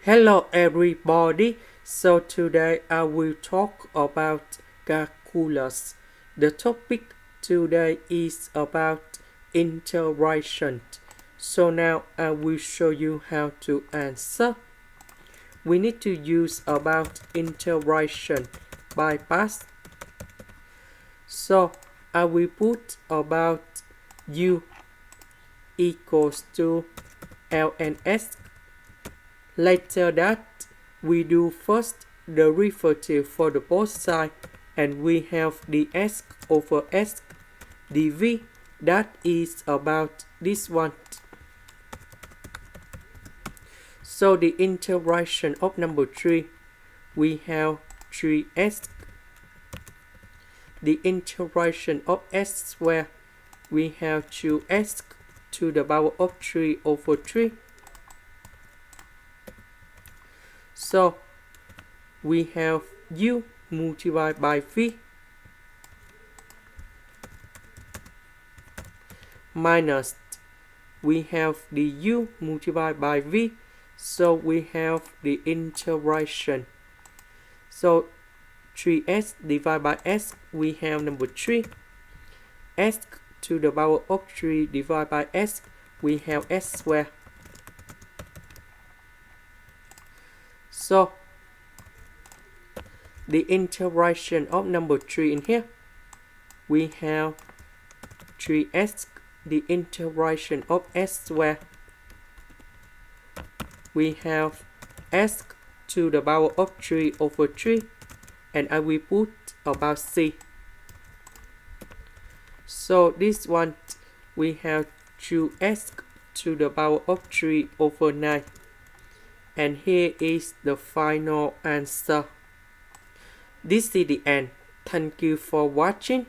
Hello everybody, so today I will talk about calculus. The topic today is about integration. So now I will show you how to answer. We need to use about integration by parts. So I will put about u equals to ln(s). Later that, we do first the derivative for the both sides, and we have ds over s dv. That is about this one. So the integration of number 3, we have 3s. The integration of s squared, we have 2s to the power of 3 over 3. So we have u multiplied by v minus we have the u multiplied by v, so we have the integration. So 3s divided by s, we have number 3. S to the power of 3 divided by s, we have s squared. So the integration of number 3 in here, we have 3s. The integration of s squared, we have s to the power of 3 over 3, and I will put about c. So this one, we have 2s to the power of 3 over 9. And here is the final answer. This is the end. Thank you for watching.